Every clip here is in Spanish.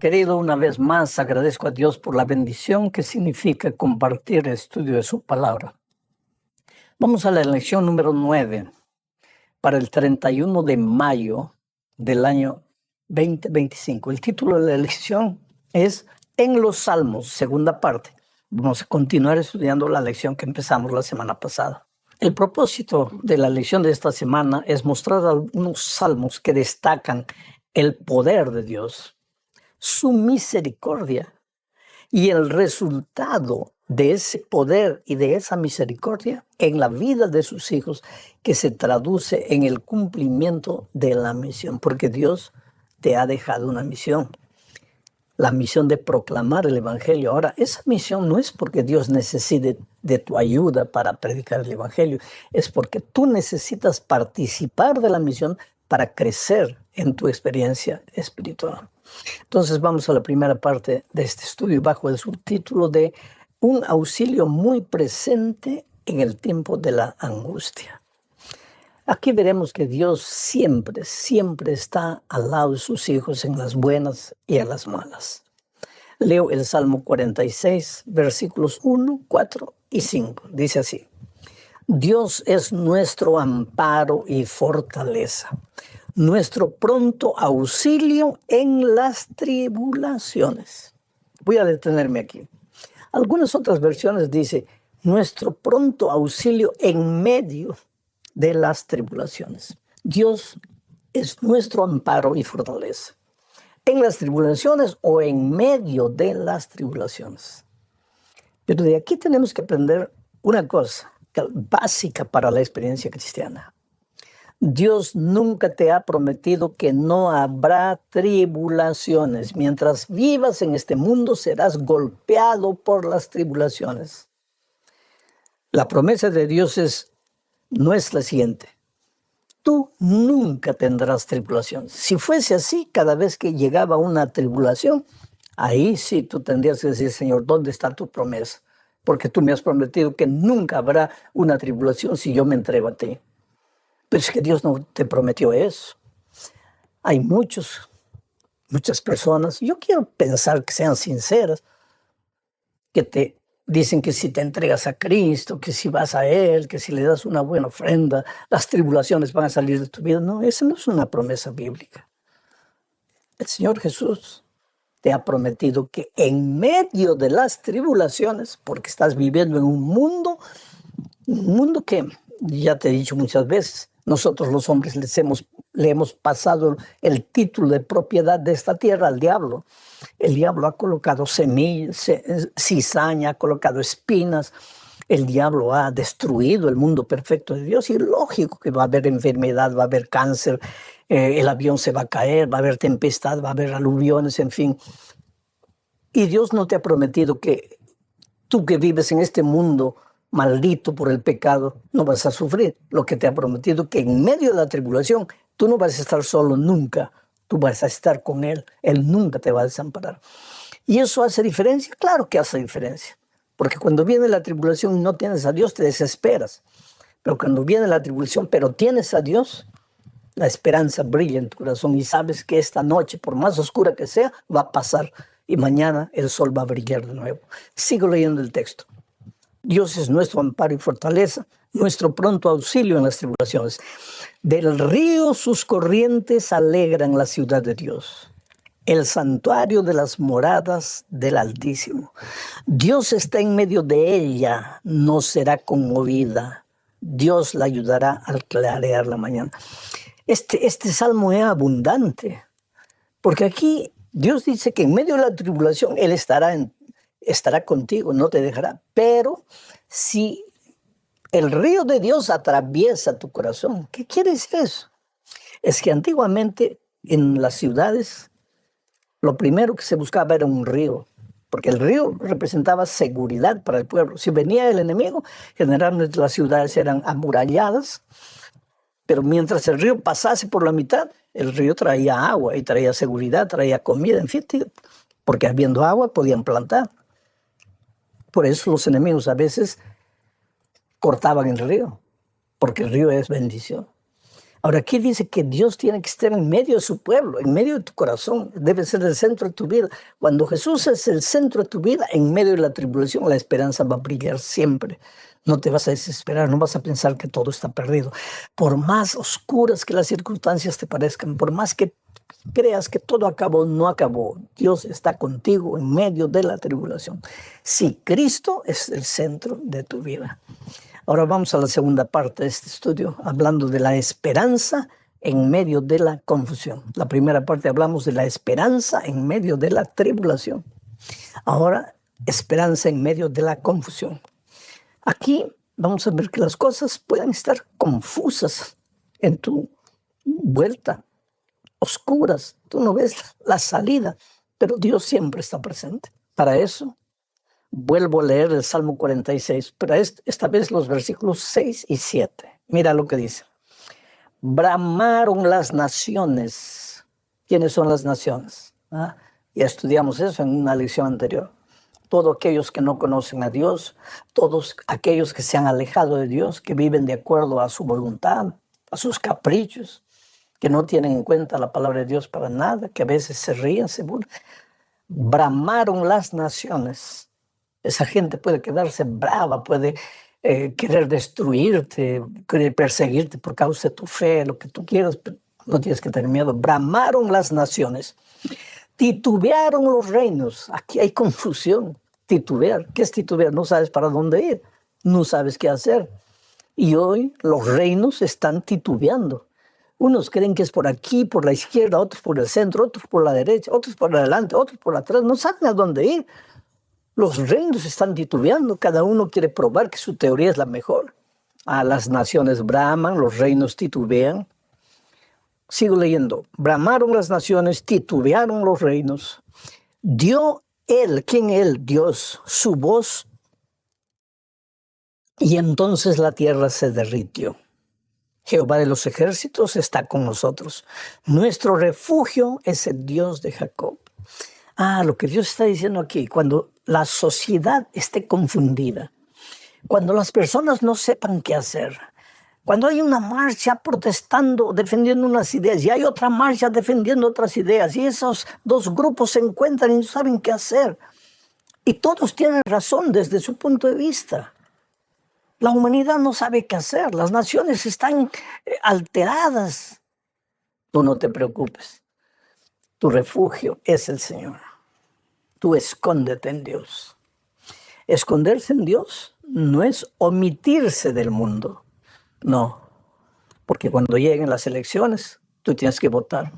Querido, una vez más agradezco a Dios por la bendición que significa compartir el estudio de su palabra. Vamos a la lección número 9 para el 31 de mayo del año 2025. El título de la lección es En los Salmos, segunda parte. Vamos a continuar estudiando la lección que empezamos la semana pasada. El propósito de la lección de esta semana es mostrar algunos salmos que destacan el poder de Dios, su misericordia y el resultado de ese poder y de esa misericordia en la vida de sus hijos, que se traduce en el cumplimiento de la misión, porque Dios te ha dejado una misión, la misión de proclamar el Evangelio. Ahora, esa misión no es porque Dios necesite de tu ayuda para predicar el Evangelio, es porque tú necesitas participar de la misión para crecer en tu experiencia espiritual. Entonces vamos a la primera parte de este estudio bajo el subtítulo de Un auxilio muy presente en el tiempo de la angustia. Aquí veremos que Dios siempre está al lado de sus hijos en las buenas y en las malas. Leo el Salmo 46, versículos 1, 4 y 5. Dice así: Dios es nuestro amparo y fortaleza, nuestro pronto auxilio en las tribulaciones. Voy a detenerme aquí. Algunas otras versiones dicen nuestro pronto auxilio en medio de las tribulaciones. Dios es nuestro amparo y fortaleza en las tribulaciones o en medio de las tribulaciones. Pero de aquí tenemos que aprender una cosa básica para la experiencia cristiana. Dios nunca te ha prometido que no habrá tribulaciones. Mientras vivas en este mundo serás golpeado por las tribulaciones. La promesa de Dios no es la siguiente: tú nunca tendrás tribulación. Si fuese así, cada vez que llegaba una tribulación, ahí sí tú tendrías que decir: Señor, ¿dónde está tu promesa? Porque tú me has prometido que nunca habrá una tribulación si yo me entrego a ti. Pero es que Dios no te prometió eso. Hay muchas personas, yo quiero pensar que sean sinceras, que te dicen que si te entregas a Cristo, que si vas a Él, que si le das una buena ofrenda, las tribulaciones van a salir de tu vida. No, esa no es una promesa bíblica. El Señor Jesús te ha prometido que en medio de las tribulaciones, porque estás viviendo en un mundo que, ya te he dicho muchas veces, nosotros los hombres le hemos pasado el título de propiedad de esta tierra al diablo. El diablo ha colocado semillas, cizaña, ha colocado espinas. El diablo ha destruido el mundo perfecto de Dios, y lógico que va a haber enfermedad, va a haber cáncer, el avión se va a caer, va a haber tempestad, va a haber aluviones, en fin. Y Dios no te ha prometido que tú, que vives en este mundo maldito por el pecado, no vas a sufrir. Lo que te ha prometido, que en medio de la tribulación tú no vas a estar solo nunca, tú vas a estar con Él. Él nunca te va a desamparar. ¿Y eso hace diferencia? Claro que hace diferencia, porque cuando viene la tribulación y no tienes a Dios, te desesperas. Pero cuando viene la tribulación, pero tienes a Dios, la esperanza brilla en tu corazón y sabes que esta noche, por más oscura que sea, va a pasar y mañana el sol va a brillar de nuevo. Sigo leyendo el texto. Dios es nuestro amparo y fortaleza, nuestro pronto auxilio en las tribulaciones. Del río sus corrientes alegran la ciudad de Dios, el santuario de las moradas del Altísimo. Dios está en medio de ella, no será conmovida. Dios la ayudará al clarear la mañana. Este salmo es abundante, porque aquí Dios dice que en medio de la tribulación Él estará contigo, no te dejará. Pero si el río de Dios atraviesa tu corazón, ¿qué quiere decir eso? Es que antiguamente en las ciudades lo primero que se buscaba era un río, porque el río representaba seguridad para el pueblo. Si venía el enemigo, generalmente las ciudades eran amuralladas, pero mientras el río pasase por la mitad, el río traía agua y traía seguridad, traía comida, en fin, porque habiendo agua podían plantar. Por eso los enemigos a veces cortaban el río, porque el río es bendición. Ahora, aquí dice que Dios tiene que estar en medio de su pueblo, en medio de tu corazón. Debe ser el centro de tu vida. Cuando Jesús es el centro de tu vida, en medio de la tribulación, la esperanza va a brillar siempre. No te vas a desesperar, no vas a pensar que todo está perdido. Por más oscuras que las circunstancias te parezcan, por más que creas que todo acabó, no acabó. Dios está contigo en medio de la tribulación. Sí, Cristo es el centro de tu vida. Ahora vamos a la segunda parte de este estudio, hablando de la esperanza en medio de la confusión. La primera parte hablamos de la esperanza en medio de la tribulación. Ahora, esperanza en medio de la confusión. Aquí vamos a ver que las cosas pueden estar confusas en tu vuelta, oscuras. Tú no ves la salida, pero Dios siempre está presente. Para eso, vuelvo a leer el Salmo 46, pero esta vez los versículos 6 y 7. Mira lo que dice. Bramaron las naciones. ¿Quiénes son las naciones? Ya estudiamos eso en una lección anterior. Todos aquellos que no conocen a Dios, todos aquellos que se han alejado de Dios, que viven de acuerdo a su voluntad, a sus caprichos, que no tienen en cuenta la palabra de Dios para nada, que a veces se ríen, se burlan. Bramaron las naciones. Esa gente puede quedarse brava, puede querer destruirte, querer perseguirte por causa de tu fe, lo que tú quieras, pero no tienes que tener miedo. Bramaron las naciones, titubearon los reinos. Aquí hay confusión. Titubear. ¿Qué es titubear? No sabes para dónde ir, no sabes qué hacer. Y hoy los reinos están titubeando. Unos creen que es por aquí, por la izquierda, otros por el centro, otros por la derecha, otros por adelante, otros por atrás. No saben a dónde ir. Los reinos están titubeando, cada uno quiere probar que su teoría es la mejor. A las naciones braman, los reinos titubean. Sigo leyendo. Bramaron las naciones, titubearon los reinos. Dio él, ¿quién él? Dios, su voz. Y entonces la tierra se derritió. Jehová de los ejércitos está con nosotros. Nuestro refugio es el Dios de Jacob. Lo que Dios está diciendo aquí, cuando la sociedad esté confundida, cuando las personas no sepan qué hacer, cuando hay una marcha protestando, defendiendo unas ideas, y hay otra marcha defendiendo otras ideas, y esos dos grupos se encuentran y no saben qué hacer, y todos tienen razón desde su punto de vista. La humanidad no sabe qué hacer, las naciones están alteradas. Tú no te preocupes. Tu refugio es el Señor. Tú escóndete en Dios. Esconderse en Dios no es omitirse del mundo. No. Porque cuando lleguen las elecciones, tú tienes que votar.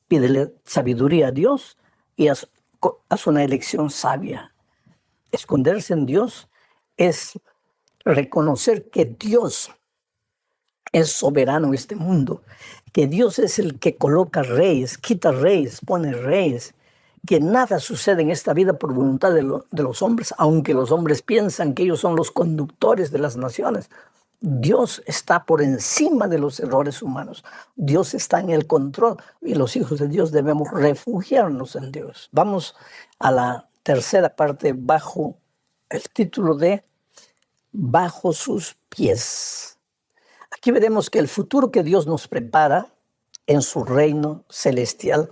Pídele sabiduría a Dios y haz una elección sabia. Esconderse en Dios es reconocer que Dios es soberano en este mundo, que Dios es el que coloca reyes, quita reyes, pone reyes, que nada sucede en esta vida por voluntad de los hombres, aunque los hombres piensan que ellos son los conductores de las naciones. Dios está por encima de los errores humanos. Dios está en el control y los hijos de Dios debemos refugiarnos en Dios. Vamos a la tercera parte bajo el título de Bajo sus pies. Aquí veremos que el futuro que Dios nos prepara en su reino celestial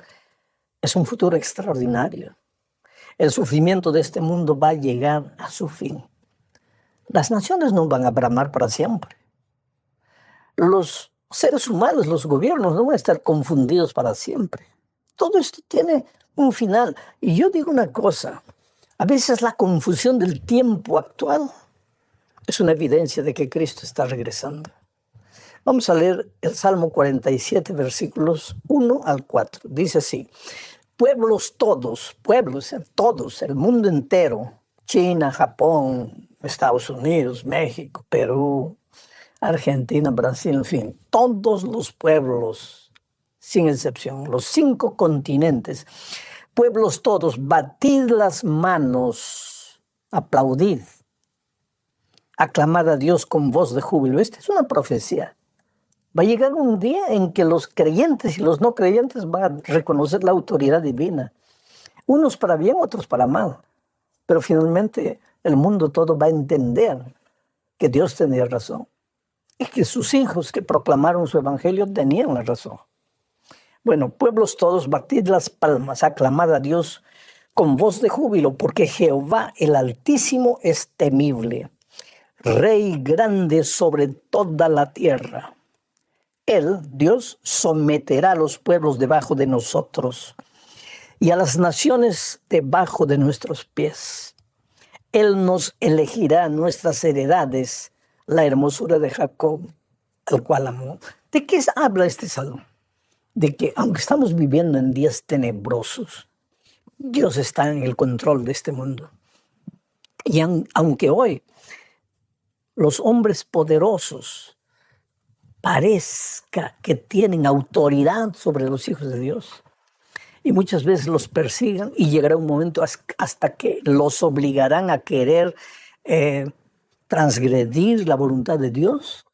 es un futuro extraordinario. El sufrimiento de este mundo va a llegar a su fin. Las naciones no van a bramar para siempre. Los seres humanos, los gobiernos no van a estar confundidos para siempre. Todo esto tiene un final. Y yo digo una cosa, a veces la confusión del tiempo actual es una evidencia de que Cristo está regresando. Vamos a leer el Salmo 47, versículos 1 al 4. Dice así, pueblos, todos, el mundo entero, China, Japón, Estados Unidos, México, Perú, Argentina, Brasil, en fin, todos los pueblos, sin excepción, los 5 continentes, pueblos todos, batid las manos, aplaudid, aclamad a Dios con voz de júbilo. Esta es una profecía. Va a llegar un día en que los creyentes y los no creyentes van a reconocer la autoridad divina. Unos para bien, otros para mal. Pero finalmente el mundo todo va a entender que Dios tenía razón. y que sus hijos que proclamaron su evangelio tenían la razón. Bueno, pueblos todos, batid las palmas, aclamad a Dios con voz de júbilo, porque Jehová el Altísimo es temible, Rey grande sobre toda la tierra. Él, Dios, someterá a los pueblos debajo de nosotros y a las naciones debajo de nuestros pies. Él nos elegirá nuestras heredades, la hermosura de Jacob, al cual amó. ¿De qué habla este salmo? De que aunque estamos viviendo en días tenebrosos, Dios está en el control de este mundo. Y aunque hoy los hombres poderosos parezca que tienen autoridad sobre los hijos de Dios, y muchas veces los persigan, y llegará un momento hasta que los obligarán a querer transgredir la voluntad de Dios.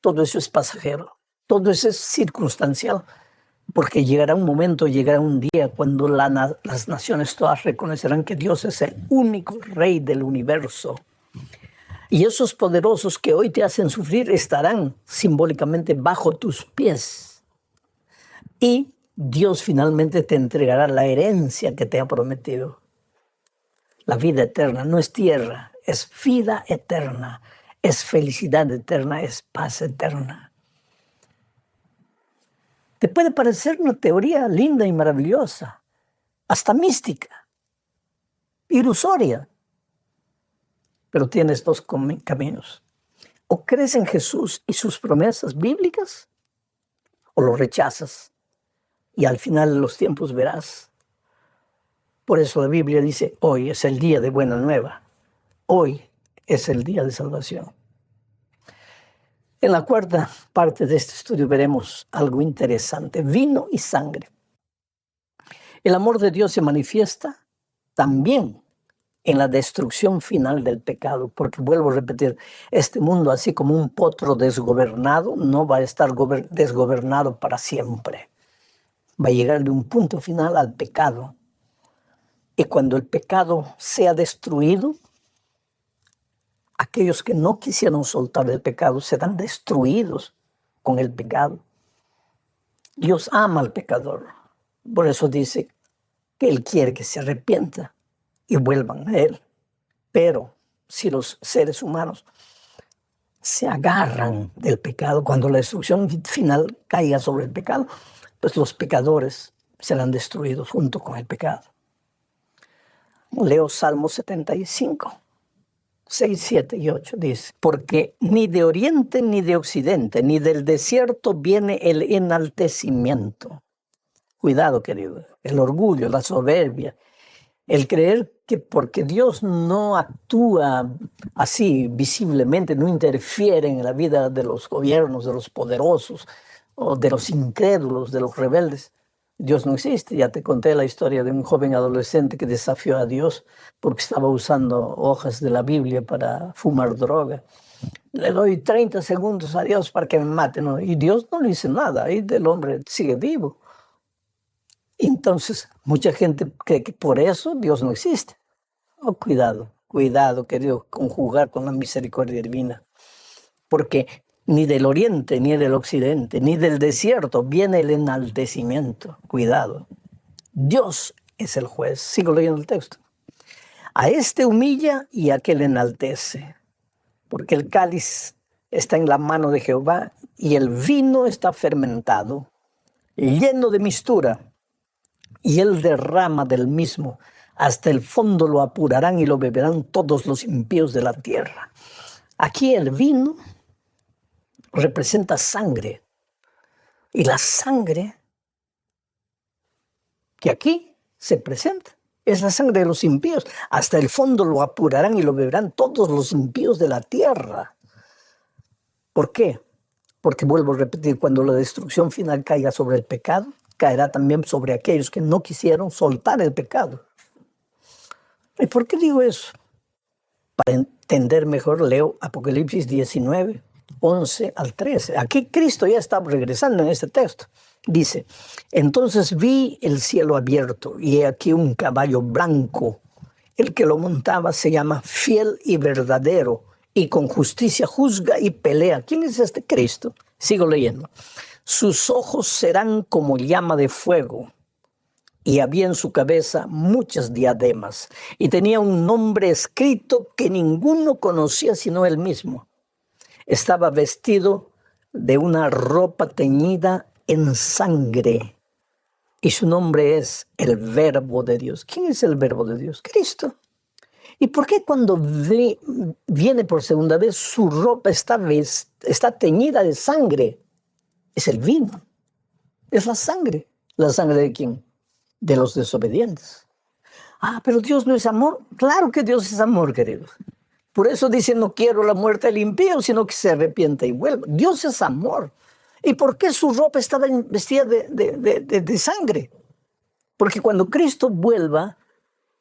Todo eso es pasajero, todo eso es circunstancial, porque llegará un momento, llegará un día cuando las naciones todas reconocerán que Dios es el único Rey del universo. Y esos poderosos que hoy te hacen sufrir estarán simbólicamente bajo tus pies. Y Dios finalmente te entregará la herencia que te ha prometido. La vida eterna no es tierra, es vida eterna, es felicidad eterna, es paz eterna. Te puede parecer una teoría linda y maravillosa, hasta mística, ilusoria, pero tienes dos caminos. O crees en Jesús y sus promesas bíblicas, o lo rechazas. Y al final de los tiempos verás. Por eso la Biblia dice, hoy es el día de buena nueva. Hoy es el día de salvación. En la cuarta parte de este estudio veremos algo interesante. Vino y sangre. El amor de Dios se manifiesta también en la destrucción final del pecado. Porque vuelvo a repetir, este mundo, así como un potro desgobernado, no va a estar desgobernado para siempre. Va a llegar de un punto final al pecado. Y cuando el pecado sea destruido, aquellos que no quisieron soltar el pecado serán destruidos con el pecado. Dios ama al pecador. Por eso dice que Él quiere que se arrepienta y vuelvan a Él. Pero si los seres humanos se agarran del pecado, cuando la destrucción final caiga sobre el pecado, pues los pecadores serán destruidos junto con el pecado. Leo Salmo 75, 6, 7 y 8. Dice, porque ni de oriente ni de occidente, ni del desierto viene el enaltecimiento. Cuidado, querido, el orgullo, la soberbia, el creer que porque Dios no actúa así visiblemente, no interfiere en la vida de los gobiernos, de los poderosos, o de los incrédulos, de los rebeldes, Dios no existe. Ya te conté la historia de un joven adolescente que desafió a Dios porque estaba usando hojas de la Biblia para fumar droga. Le doy 30 segundos a Dios para que me mate, ¿no? Y Dios no le dice nada, y el hombre sigue vivo. Entonces, mucha gente cree que por eso Dios no existe. Oh, cuidado, querido, con jugar con la misericordia divina. Porque ni del oriente, ni del occidente, ni del desierto viene el enaltecimiento. Cuidado. Dios es el juez. Sigo leyendo el texto. A este humilla y a aquel enaltece. Porque el cáliz está en la mano de Jehová y el vino está fermentado, lleno de mistura. Y él derrama del mismo. Hasta el fondo lo apurarán y lo beberán todos los impíos de la tierra. Aquí el vino representa sangre. Y la sangre que aquí se presenta es la sangre de los impíos. Hasta el fondo lo apurarán y lo beberán todos los impíos de la tierra. ¿Por qué? Porque vuelvo a repetir, cuando la destrucción final caiga sobre el pecado, caerá también sobre aquellos que no quisieron soltar el pecado. ¿Y por qué digo eso? Para entender mejor, leo Apocalipsis 19, 11 al 13. Aquí Cristo ya está regresando en este texto. Dice, entonces vi el cielo abierto y he aquí un caballo blanco. El que lo montaba se llama Fiel y Verdadero y con justicia juzga y pelea. ¿Quién es este Cristo? Sigo leyendo. Sus ojos serán como llama de fuego, y había en su cabeza muchas diademas, y tenía un nombre escrito que ninguno conocía sino él mismo. Estaba vestido de una ropa teñida en sangre, y su nombre es el Verbo de Dios. ¿Quién es el Verbo de Dios? Cristo. ¿Y por qué cuando viene por segunda vez su ropa está teñida de sangre? Es el vino, es la sangre. ¿La sangre de quién? De los desobedientes. Ah, pero Dios no es amor. Claro que Dios es amor, queridos. Por eso dice, no quiero la muerte del impío, sino que se arrepienta y vuelva. Dios es amor. ¿Y por qué su ropa estaba vestida de sangre? Porque cuando Cristo vuelva,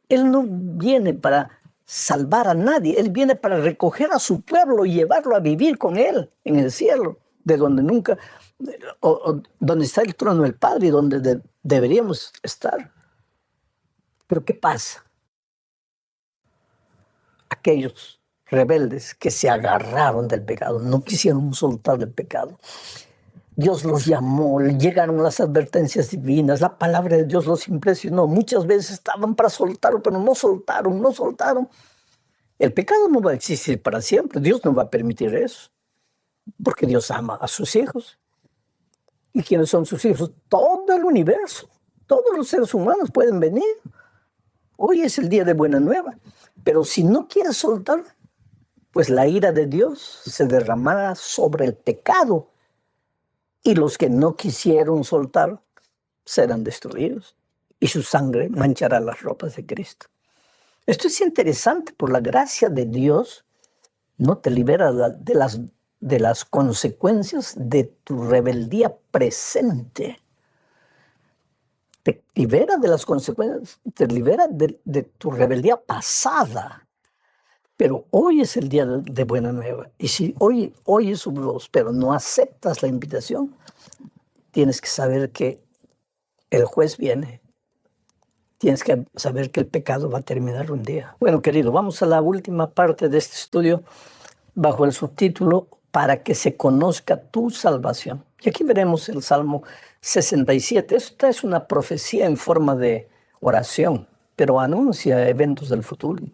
Él no viene para salvar a nadie. Él viene para recoger a su pueblo y llevarlo a vivir con Él en el cielo, de donde nunca, donde está el trono del Padre y donde deberíamos estar. Pero ¿qué pasa? Aquellos rebeldes que se agarraron del pecado, no quisieron soltar el pecado. Dios los llamó, llegaron las advertencias divinas, la palabra de Dios los impresionó. Muchas veces estaban para soltarlo, pero no soltaron. El pecado no va a existir para siempre. Dios no va a permitir eso, porque Dios ama a sus hijos. ¿Y quiénes son sus hijos? Todo el universo. Todos los seres humanos pueden venir. Hoy es el día de buena nueva. Pero si no quieres soltar, pues la ira de Dios se derramará sobre el pecado. Y los que no quisieron soltar serán destruidos. Y su sangre manchará las ropas de Cristo. Esto es interesante. Por la gracia de Dios, no te libera de las consecuencias de tu rebeldía presente. Te libera de las consecuencias, te libera de tu rebeldía pasada. Pero hoy es el día de buena nueva. Y si hoy oyes su voz, pero no aceptas la invitación, tienes que saber que el juez viene. Tienes que saber que el pecado va a terminar un día. Bueno, querido, vamos a la última parte de este estudio bajo el subtítulo Para que se conozca tu salvación. Y aquí veremos el Salmo 67. Esta es una profecía en forma de oración, pero anuncia eventos del futuro.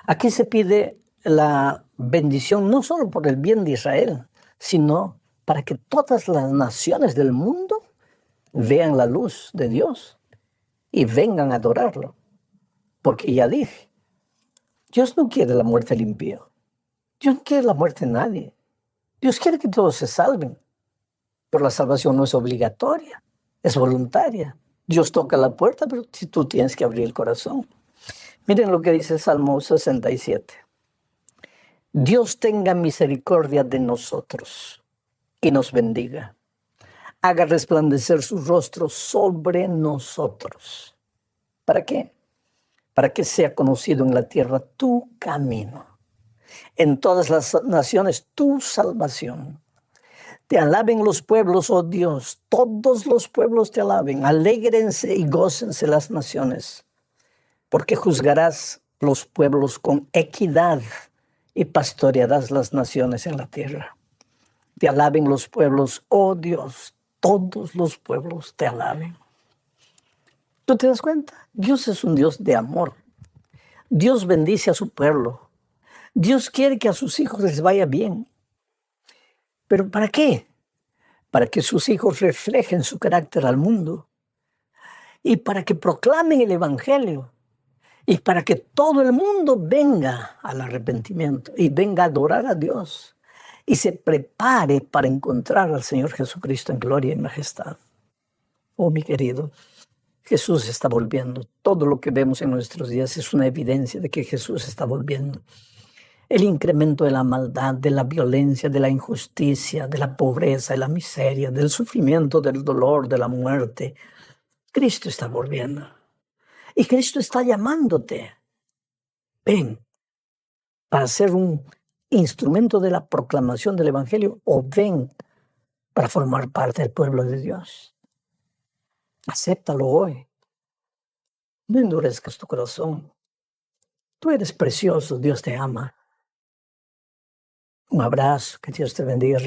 Aquí se pide la bendición no solo por el bien de Israel, sino para que todas las naciones del mundo vean la luz de Dios y vengan a adorarlo. Porque ya dije, Dios no quiere la muerte del impío. Dios no quiere la muerte de nadie. Dios quiere que todos se salven. Pero la salvación no es obligatoria, es voluntaria. Dios toca la puerta, pero si tú tienes que abrir el corazón. Miren lo que dice el Salmo 67. Dios tenga misericordia de nosotros y nos bendiga. Haga resplandecer su rostro sobre nosotros. ¿Para qué? Para que sea conocido en la tierra tu camino. En todas las naciones tu salvación. Te alaben los pueblos, oh Dios. Todos los pueblos te alaben. Alégrense y gócense las naciones. Porque juzgarás los pueblos con equidad y pastorearás las naciones en la tierra. Te alaben los pueblos, oh Dios, todos los pueblos te alaben. ¿Tú te das cuenta? Dios es un Dios de amor. Dios bendice a su pueblo. Dios quiere que a sus hijos les vaya bien. ¿Pero para qué? Para que sus hijos reflejen su carácter al mundo y para que proclamen el evangelio. Y para que todo el mundo venga al arrepentimiento y venga a adorar a Dios y se prepare para encontrar al Señor Jesucristo en gloria y majestad. Oh, mi querido, Jesús está volviendo. Todo lo que vemos en nuestros días es una evidencia de que Jesús está volviendo. El incremento de la maldad, de la violencia, de la injusticia, de la pobreza, de la miseria, del sufrimiento, del dolor, de la muerte. Cristo está volviendo. Y Cristo está llamándote. Ven para ser un instrumento de la proclamación del Evangelio o ven para formar parte del pueblo de Dios. Acéptalo hoy. No endurezcas tu corazón. Tú eres precioso, Dios te ama. Un abrazo, que Dios te bendiga.